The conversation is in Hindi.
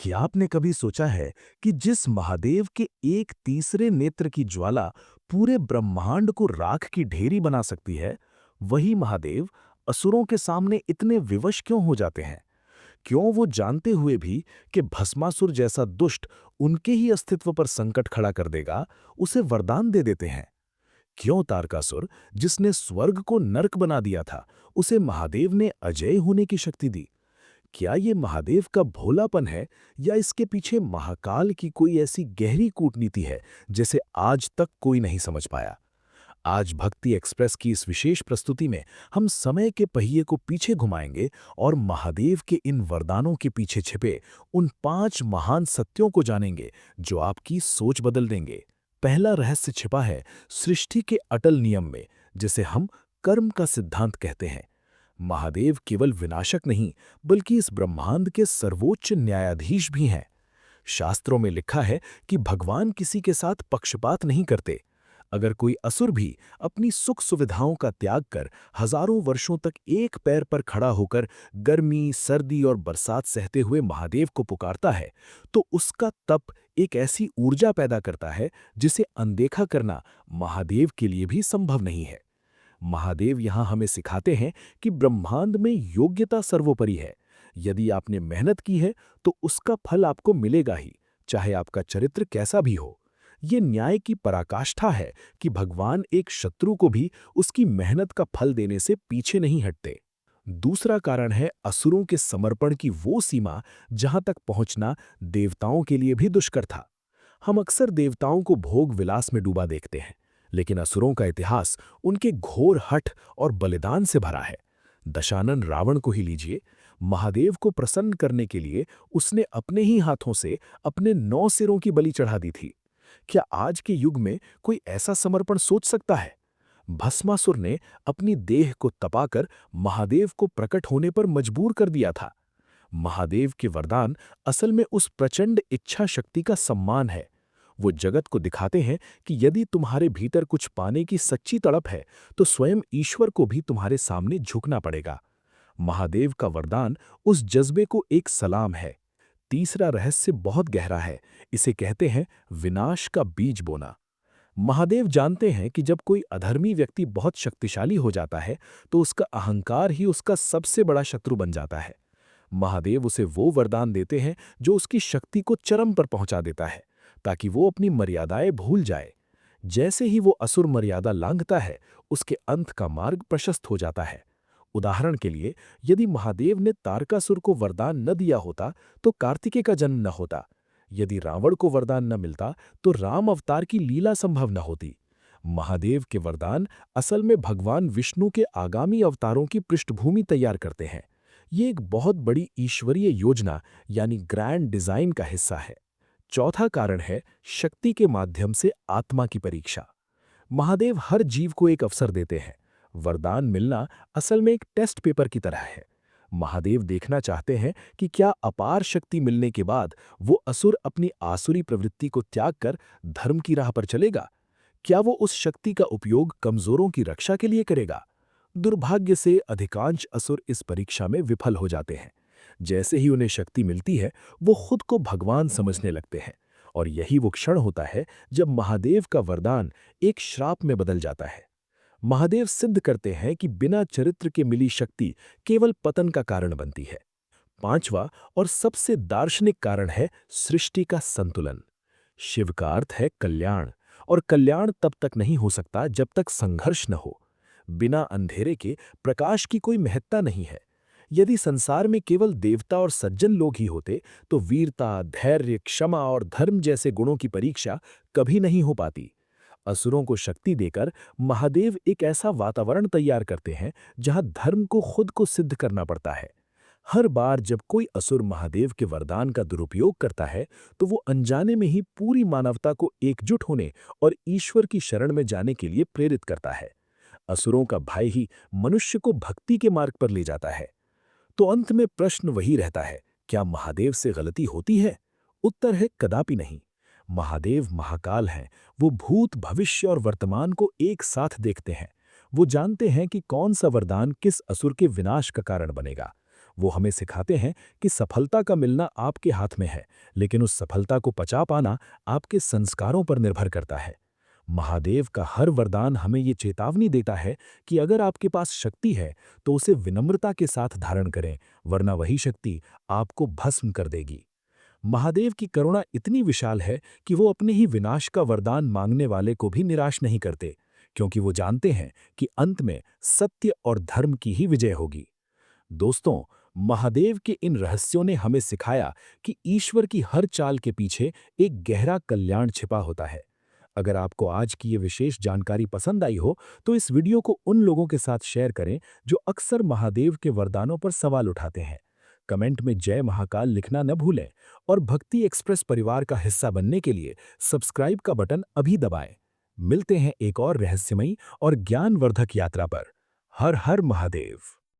क्या आपने कभी सोचा है कि जिस महादेव के एक तीसरे नेत्र की ज्वाला पूरे ब्रह्मांड को राख की ढेरी बना सकती है, वही महादेव असुरों के सामने इतने विवश क्यों हो जाते हैं? क्यों वो जानते हुए भी कि भस्मासुर जैसा दुष्ट उनके ही अस्तित्व पर संकट खड़ा कर देगा, उसे वरदान दे देते हैं? क्यों तारकासुर, जिसने स्वर्ग को नरक बना दिया था, उसे महादेव ने अजय होने की शक्ति दी? क्या ये महादेव का भोलापन है या इसके पीछे महाकाल की कोई ऐसी गहरी कूटनीति है जिसे आज तक कोई नहीं समझ पाया? आज भक्ति एक्सप्रेस की इस विशेष प्रस्तुति में हम समय के पहिए को पीछे घुमाएंगे और महादेव के इन वरदानों के पीछे छिपे उन 5 महान सत्यों को जानेंगे जो आपकी सोच बदल देंगे। पहला रहस्य छिपा है सृष्टि के अटल नियम में, जिसे हम कर्म का सिद्धांत कहते हैं। महादेव केवल विनाशक नहीं, बल्कि इस ब्रह्मांड के सर्वोच्च न्यायाधीश भी हैं। शास्त्रों में लिखा है कि भगवान किसी के साथ पक्षपात नहीं करते। अगर कोई असुर भी अपनी सुख सुविधाओं का त्याग कर हजारों वर्षों तक एक पैर पर खड़ा होकर गर्मी, सर्दी और बरसात सहते हुए महादेव को पुकारता है, तो उसका तप एक ऐसी ऊर्जा पैदा करता है जिसे अनदेखा करना महादेव के लिए भी संभव नहीं है। महादेव यहाँ हमें सिखाते हैं कि ब्रह्मांड में योग्यता सर्वोपरि है। यदि आपने मेहनत की है तो उसका फल आपको मिलेगा ही, चाहे आपका चरित्र कैसा भी हो। ये न्याय की पराकाष्ठा है कि भगवान एक शत्रु को भी उसकी मेहनत का फल देने से पीछे नहीं हटते। दूसरा कारण है असुरों के समर्पण की वो सीमा जहां तक पहुंचना देवताओं के लिए भी दुष्कर था। हम अक्सर देवताओं को भोग विलास में डूबा देखते हैं, लेकिन असुरों का इतिहास उनके घोर हठ और बलिदान से भरा है। दशानन रावण को ही लीजिए। महादेव को प्रसन्न करने के लिए उसने अपने ही हाथों से अपने 9 सिरों की बलि चढ़ा दी थी। क्या आज के युग में कोई ऐसा समर्पण सोच सकता है? भस्मासुर ने अपनी देह को तपाकर महादेव को प्रकट होने पर मजबूर कर दिया था। महादेव के वरदान असल में उस प्रचंड इच्छा शक्ति का सम्मान है। वो जगत को दिखाते हैं कि यदि तुम्हारे भीतर कुछ पाने की सच्ची तड़प है, तो स्वयं ईश्वर को भी तुम्हारे सामने झुकना पड़ेगा। महादेव का वरदान उस जज्बे को एक सलाम है। तीसरा रहस्य बहुत गहरा है। इसे कहते हैं विनाश का बीज बोना। महादेव जानते हैं कि जब कोई अधर्मी व्यक्ति बहुत शक्तिशाली हो जाता है, तो उसका अहंकार ही उसका सबसे बड़ा शत्रु बन जाता है। महादेव उसे वो वरदान देते हैं जो उसकी शक्ति को चरम पर पहुंचा देता है, ताकि वो अपनी मर्यादाएं भूल जाए। जैसे ही वो असुर मर्यादा लांघता है, उसके अंत का मार्ग प्रशस्त हो जाता है। उदाहरण के लिए, यदि महादेव ने तारकासुर को वरदान न दिया होता, तो कार्तिकेय का जन्म न होता। यदि रावण को वरदान न मिलता, तो राम अवतार की लीला संभव न होती। महादेव के वरदान असल में भगवान विष्णु के आगामी अवतारों की पृष्ठभूमि तैयार करते हैं। ये एक बहुत बड़ी ईश्वरीय योजना यानी ग्रैंड डिजाइन का हिस्सा है। चौथा कारण है शक्ति के माध्यम से आत्मा की परीक्षा। महादेव हर जीव को एक अवसर देते हैं। वरदान मिलना असल में एक टेस्ट पेपर की तरह है। महादेव देखना चाहते हैं कि क्या अपार शक्ति मिलने के बाद वो असुर अपनी आसुरी प्रवृत्ति को त्याग कर धर्म की राह पर चलेगा। क्या वो उस शक्ति का उपयोग कमजोरों की रक्षा के लिए करेगा? दुर्भाग्य से अधिकांश असुर इस परीक्षा में विफल हो जाते हैं। जैसे ही उन्हें शक्ति मिलती है, वो खुद को भगवान समझने लगते हैं, और यही वो क्षण होता है जब महादेव का वरदान एक श्राप में बदल जाता है। महादेव सिद्ध करते हैं कि बिना चरित्र के मिली शक्ति केवल पतन का कारण बनती है। पांचवा और सबसे दार्शनिक कारण है सृष्टि का संतुलन। शिव का अर्थ है कल्याण, और कल्याण तब तक नहीं हो सकता जब तक संघर्ष न हो। बिना अंधेरे के प्रकाश की कोई महत्ता नहीं है। यदि संसार में केवल देवता और सज्जन लोग ही होते, तो वीरता, धैर्य, क्षमा और धर्म जैसे गुणों की परीक्षा कभी नहीं हो पाती। असुरों को शक्ति देकर महादेव एक ऐसा वातावरण तैयार करते हैं जहां धर्म को खुद को सिद्ध करना पड़ता है। हर बार जब कोई असुर महादेव के वरदान का दुरुपयोग करता है, तो वो अनजाने में ही पूरी मानवता को एकजुट होने और ईश्वर की शरण में जाने के लिए प्रेरित करता है। असुरों का भय ही मनुष्य को भक्ति के मार्ग पर ले जाता है। तो अंत में प्रश्न वही रहता है, क्या महादेव से गलती होती है? उत्तर है कदापि नहीं। महादेव महाकाल हैं। वो भूत, भविष्य और वर्तमान को एक साथ देखते हैं। वो जानते हैं कि कौन सा वरदान किस असुर के विनाश का कारण बनेगा। वो हमें सिखाते हैं कि सफलता का मिलना आपके हाथ में है, लेकिन उस सफलता को पचा पाना आपके संस्कारों पर निर्भर करता है। महादेव का हर वरदान हमें ये चेतावनी देता है कि अगर आपके पास शक्ति है, तो उसे विनम्रता के साथ धारण करें, वरना वही शक्ति आपको भस्म कर देगी। महादेव की करुणा इतनी विशाल है कि वो अपने ही विनाश का वरदान मांगने वाले को भी निराश नहीं करते, क्योंकि वो जानते हैं कि अंत में सत्य और धर्म की ही विजय होगी। दोस्तों, महादेव के इन रहस्यों ने हमें सिखाया कि ईश्वर की हर चाल के पीछे एक गहरा कल्याण छिपा होता है। अगर आपको आज की ये विशेष जानकारी पसंद आई हो, तो इस वीडियो को उन लोगों के साथ शेयर करें जो अक्सर महादेव के वरदानों पर सवाल उठाते हैं। कमेंट में जय महाकाल लिखना न भूलें और भक्ति एक्सप्रेस परिवार का हिस्सा बनने के लिए सब्सक्राइब का बटन अभी दबाएं। मिलते हैं एक और रहस्यमयी और ज्ञानवर्धक यात्रा पर। हर हर महादेव।